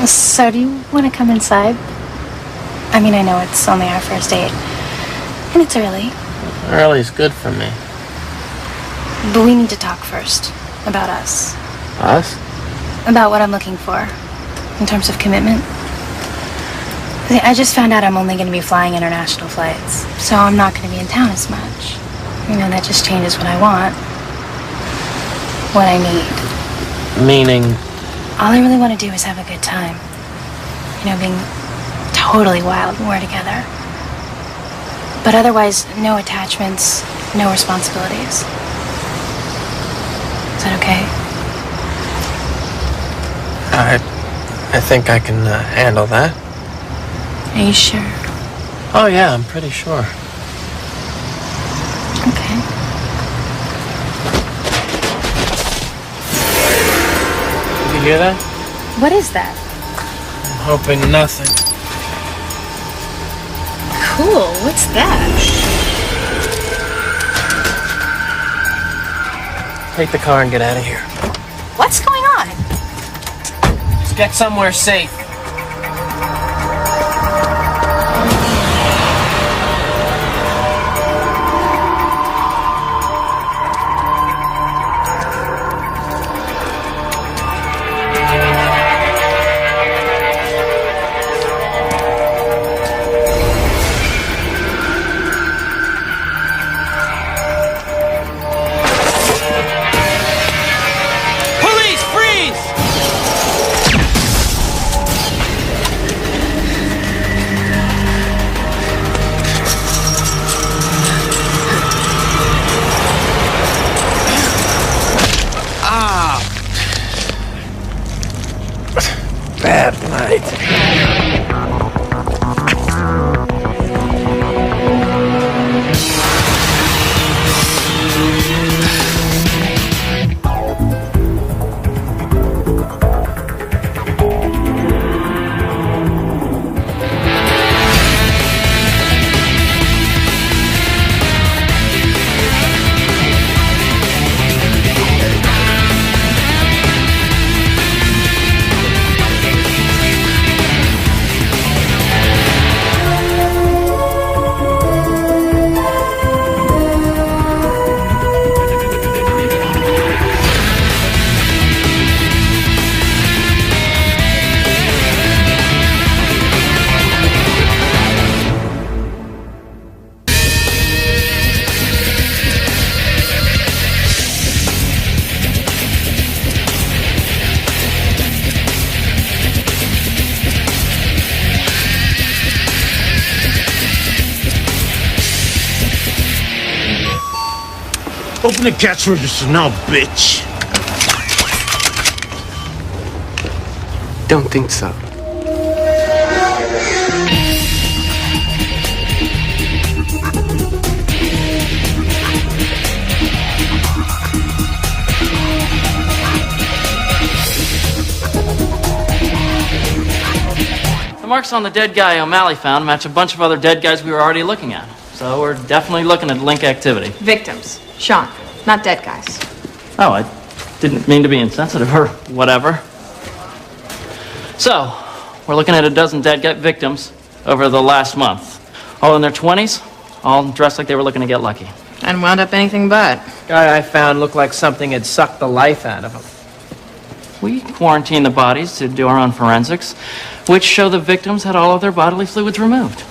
So, do you want to come inside? I mean, I know it's only our first date, and it's early. Early's good for me. But we need to talk first about us. Us? About what I'm looking for in terms of commitment. See, I just found out I'm only going to be flying international flights, so I'm not going to be in town as much. You know, that just changes what I want, what I need. Meaning? All I really want to do is have a good time. You know, being totally wild when we're together. But otherwise, no attachments, no responsibilities. Is that okay? I think I can handle that. Are you sure? Oh yeah, I'm pretty sure. Okay. Did you hear that? What is that? I'm hoping nothing. Cool. What's that? Take the car and get out of here. What's going on? Just get somewhere safe. Bad night. Open the cash register now, bitch. Don't think so. The marks on the dead guy O'Malley found match a bunch of other dead guys we were already looking at. So we're definitely looking at link activity. Victims. Sean, not dead guys. Oh, I didn't mean to be insensitive or whatever. So, we're looking at a dozen dead guy victims over the last month. All in their 20s, all dressed like they were looking to get lucky. And wound up anything but. Guy I found looked like something had sucked the life out of him. We quarantined the bodies to do our own forensics, which show the victims had all of their bodily fluids removed.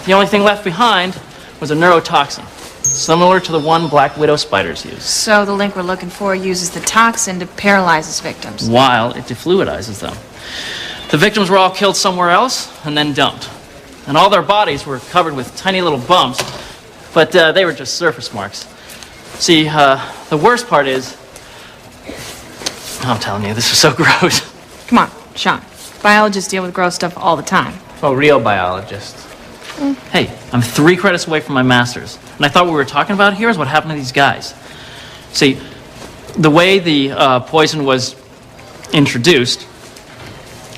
The only thing left behind was a neurotoxin, similar to the one black widow spiders use. So the link we're looking for uses the toxin to paralyze its victims. While it defluidizes them. The victims were all killed somewhere else and then dumped. And all their bodies were covered with tiny little bumps, but they were just surface marks. See, the worst part is, I'm telling you, this is so gross. Come on, Sean. Biologists deal with gross stuff all the time. Oh, real biologists. Hey, I'm 3 credits away from my master's. And I thought what we were talking about here is what happened to these guys. See, the way the poison was introduced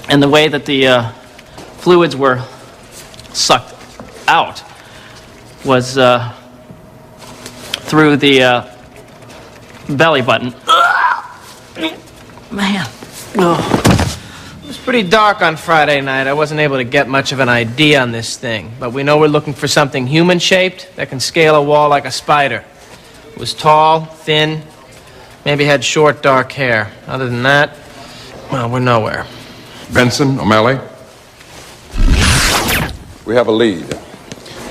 and the way that the fluids were sucked out was through the belly button. Man. Oh. It was pretty dark on Friday night. I wasn't able to get much of an idea on this thing, but we know we're looking for something human-shaped that can scale a wall like a spider. It was tall, thin, maybe had short, dark hair. Other than that, well, we're nowhere. Benson, O'Malley. We have a lead.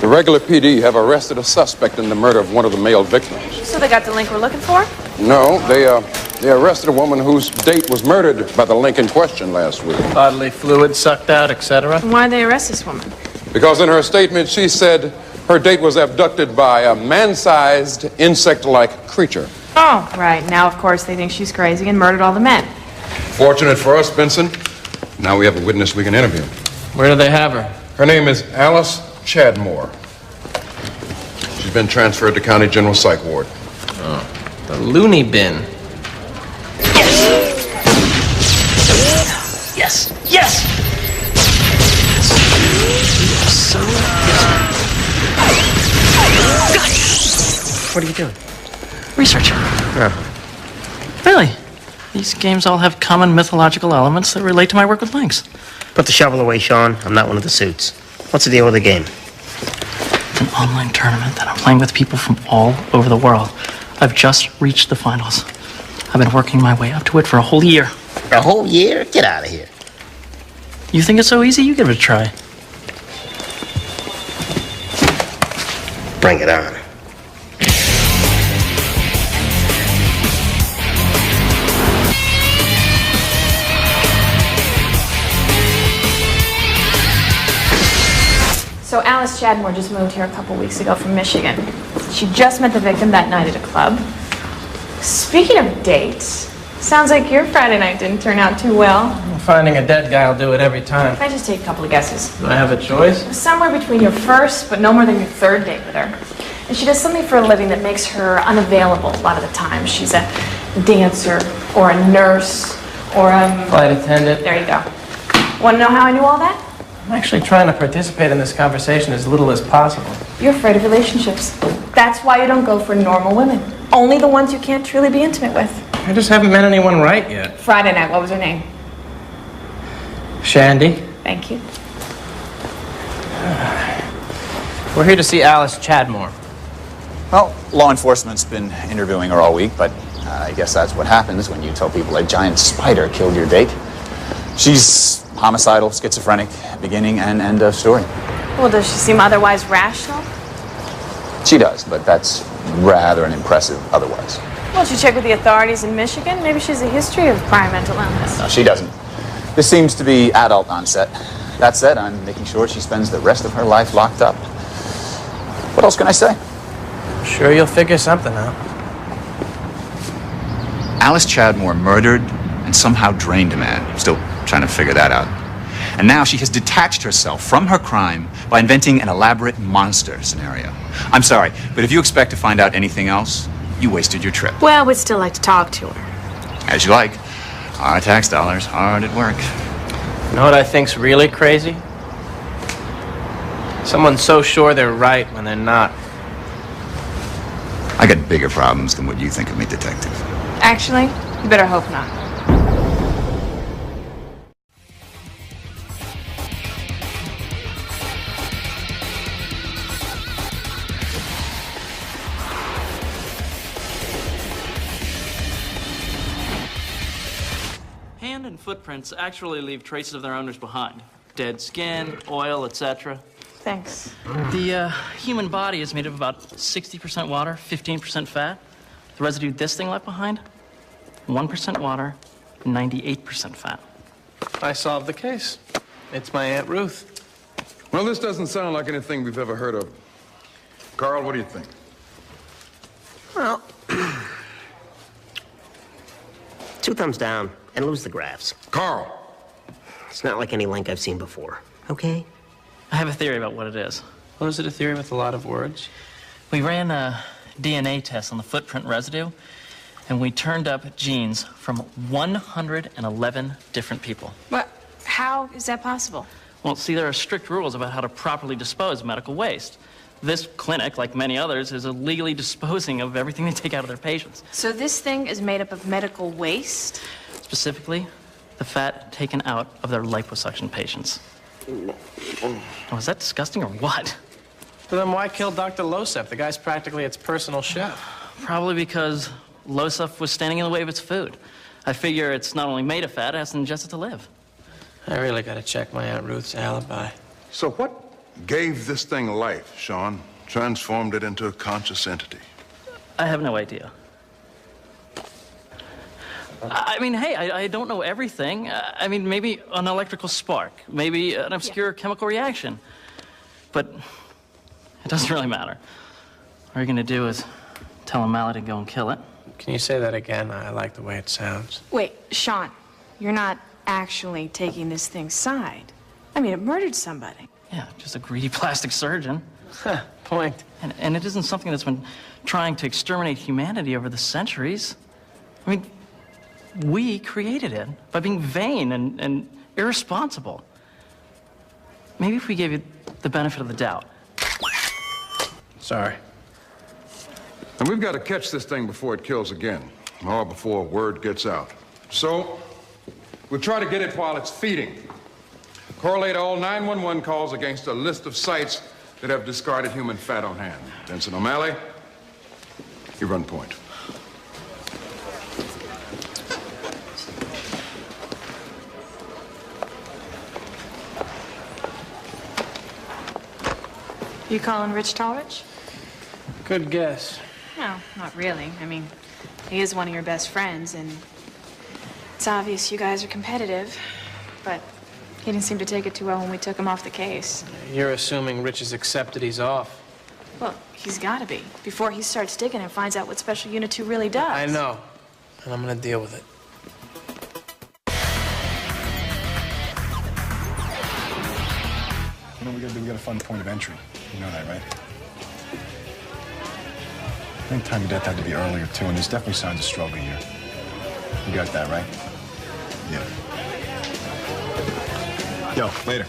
The regular PD have arrested a suspect in the murder of one of the male victims. So they got the link we're looking for? No, they arrested a woman whose date was murdered by the link in question last week. Bodily fluid sucked out, etc. Why'd they arrest this woman? Because in her statement, she said her date was abducted by a man-sized, insect-like creature. Oh, right. Now, of course, they think she's crazy and murdered all the men. Fortunate for us, Benson. Now we have a witness we can interview. Where do they have her? Her name is Alice Chadmore. She's been transferred to County General Psych Ward. Oh, the loony bin. Yes! Yes! So What are you doing? Researching. Oh. Really? These games all have common mythological elements that relate to my work with links. Put the shovel away, Sean. I'm not one of the suits. What's the deal with the game? It's an online tournament that I'm playing with people from all over the world. I've just reached the finals. I've been working my way up to it for a whole year. A whole year? Get out of here. You think it's so easy? You give it a try. Bring it on. So Alice Chadmore just moved here a couple weeks ago from Michigan. She just met the victim that night at a club. Speaking of dates, sounds like your Friday night didn't turn out too well. Finding a dead guy will do it every time. Can I just take a couple of guesses? Do I have a choice? Somewhere between your first, but no more than your third date with her. And she does something for a living that makes her unavailable a lot of the time. She's a dancer, or a nurse, or a... Flight attendant. There you go. Want to know how I knew all that? I'm actually trying to participate in this conversation as little as possible. You're afraid of relationships. That's why you don't go for normal women. Only the ones you can't truly be intimate with. I just haven't met anyone right yet. Friday night, what was her name? Shandy. Thank you. We're here to see Alice Chadmore. Well, law enforcement's been interviewing her all week, but I guess that's what happens when you tell people a giant spider killed your date. She's homicidal, schizophrenic, beginning and end of story. Well, does she seem otherwise rational? She does, but that's rather an impressive otherwise. Won't you check with the authorities in Michigan? Maybe she has a history of prior mental illness. No, she doesn't. This seems to be adult onset. That said, I'm making sure she spends the rest of her life locked up. What else can I say? Sure you'll figure something out. Alice Chadmore murdered and somehow drained a man. Still trying to figure that out. And now she has detached herself from her crime by inventing an elaborate monster scenario. I'm sorry, but if you expect to find out anything else, you wasted your trip. Well, we'd still like to talk to her. As you like. Our tax dollars hard at work. You know what I think's really crazy? Someone's so sure they're right when they're not. I got bigger problems than what you think of me, detective. Actually, you better hope not. Hand and footprints actually leave traces of their owners behind. Dead skin, oil, etc. Thanks. The human body is made of about 60% water, 15% fat. The residue this thing left behind, 1% water, 98% fat. I solved the case. It's my Aunt Ruth. Well, this doesn't sound like anything we've ever heard of. Carl, what do you think? Well, 2 thumbs down and lose the graphs. Carl! It's not like any link I've seen before, okay? I have a theory about what it is. Well, is it a theory with a lot of words? We ran a DNA test on the footprint residue, and we turned up genes from 111 different people. What? How is that possible? Well, see, there are strict rules about how to properly dispose of medical waste. This clinic, like many others, is illegally disposing of everything they take out of their patients. So this thing is made up of medical waste? Specifically, the fat taken out of their liposuction patients. Oh, is that disgusting or what? But then why kill Dr. Losef? The guy's practically its personal chef. Probably because Losef was standing in the way of its food. I figure it's not only made of fat, it has to ingest it to live. I really gotta check my Aunt Ruth's alibi. So what gave this thing life, Sean? Transformed it into a conscious entity? I have no idea. I mean, hey, I don't know everything. I mean, maybe an electrical spark, maybe an obscure chemical reaction. But it doesn't really matter. All you're gonna do is tell O'Malley to go and kill it. Can you say that again? I like the way it sounds. Wait, Sean, you're not actually taking this thing's side. I mean, it murdered somebody. Yeah, just a greedy plastic surgeon. Point. And it isn't something that's been trying to exterminate humanity over the centuries. I mean, we created it by being vain and irresponsible. Maybe if we gave you the benefit of the doubt. Sorry. And we've got to catch this thing before it kills again, or before word gets out. So, we'll try to get it while it's feeding. Correlate all 911 calls against a list of sites that have discarded human fat on hand. Vincent O'Malley, you run point. You calling Rich Tallrich? Good guess. No, not really. I mean, he is one of your best friends, and it's obvious you guys are competitive, but he didn't seem to take it too well when we took him off the case. You're assuming Rich has accepted he's off. Well, he's gotta be, before he starts digging and finds out what Special Unit 2 really does. I know, and I'm gonna deal with it. You know what we gotta do? We gotta find a point of entry. You know that, right? I think time of death had to be earlier, too, and there's definitely signs of struggle here. You got that, right? Yeah. Yo, later.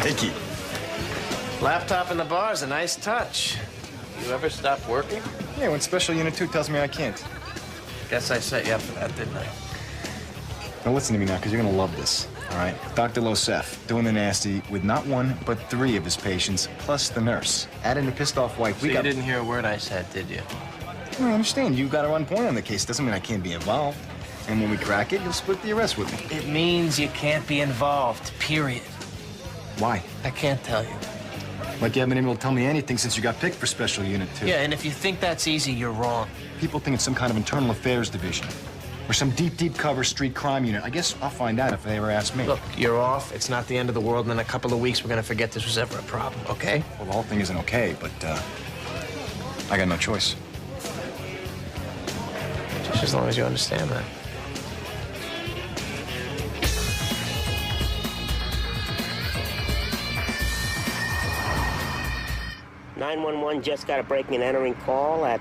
Mickey. Laptop in the bar is a nice touch. You ever stop working? Yeah, when Special Unit 2 tells me I can't. Guess I set you up for that, didn't I? Now listen to me now, because you're gonna love this, all right? Dr. Losef, doing the nasty with not one, but 3 of his patients, plus the nurse. Add in the pissed-off wife. So you didn't hear a word I said, did you? I understand. You got to run point on the case. Doesn't mean I can't be involved. And when we crack it, you'll split the arrest with me. It means you can't be involved, period. Why? I can't tell you. Like you haven't been able to tell me anything since you got picked for Special Unit 2. Yeah, and if you think that's easy, you're wrong. People think it's some kind of internal affairs division. Or some deep cover street crime unit. I guess I'll find out if they ever ask me. Look, you're off. It's not the end of the world. And in a couple of weeks, we're going to forget this was ever a problem, okay? Well, the whole thing isn't okay, but I got no choice. Just as long as you understand that. .911 just got a breaking and entering call at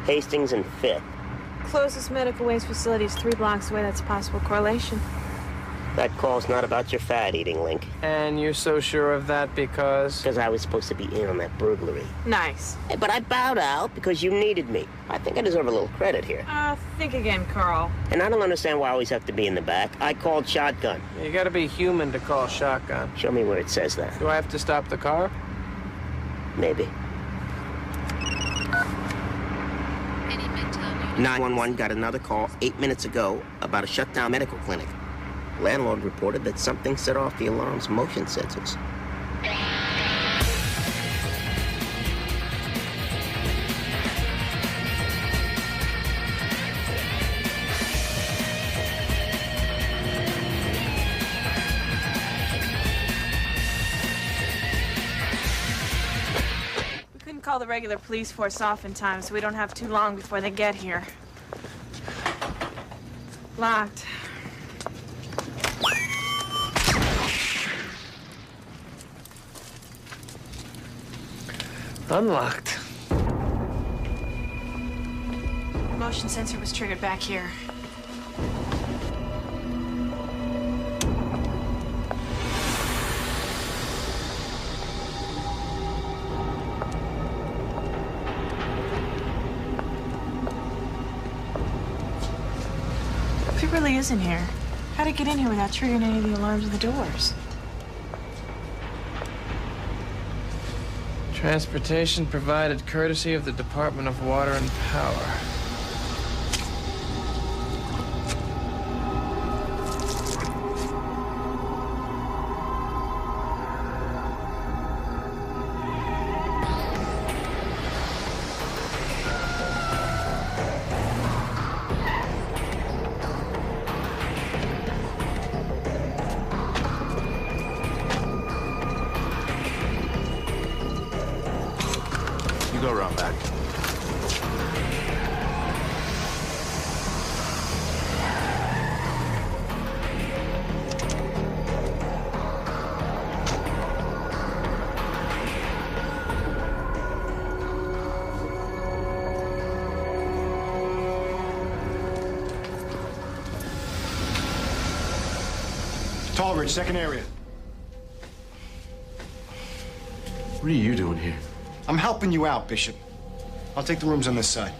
Hastings and 5th. Closest medical waste facility is 3 blocks away. That's a possible correlation. That call's not about your fat-eating, Link. And you're so sure of that because? Because I was supposed to be in on that burglary. Nice. Hey, but I bowed out because you needed me. I think I deserve a little credit here. Think again, Carl. And I don't understand why I always have to be in the back. I called shotgun. You gotta be human to call shotgun. Show me where it says that. Do I have to stop the car? Maybe. 911 got another call 8 minutes ago about a shut-down medical clinic. Landlord reported that something set off the alarm's motion sensors. call the regular police force off in time so we don't have too long before they get here. Locked. Unlocked. Motion sensor was triggered back here. If it really is in here, how'd it get in here without triggering any of the alarms of the doors? Transportation provided courtesy of the Department of Water and Power. Go around back. Tallridge, second area. What are you doing here? I'm helping you out, Bishop. I'll take the rooms on this side.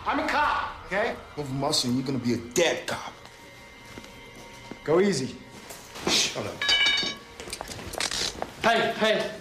I'm a cop, okay? Move a muscle and you're gonna be a dead cop. Go easy. Shut up. Hey,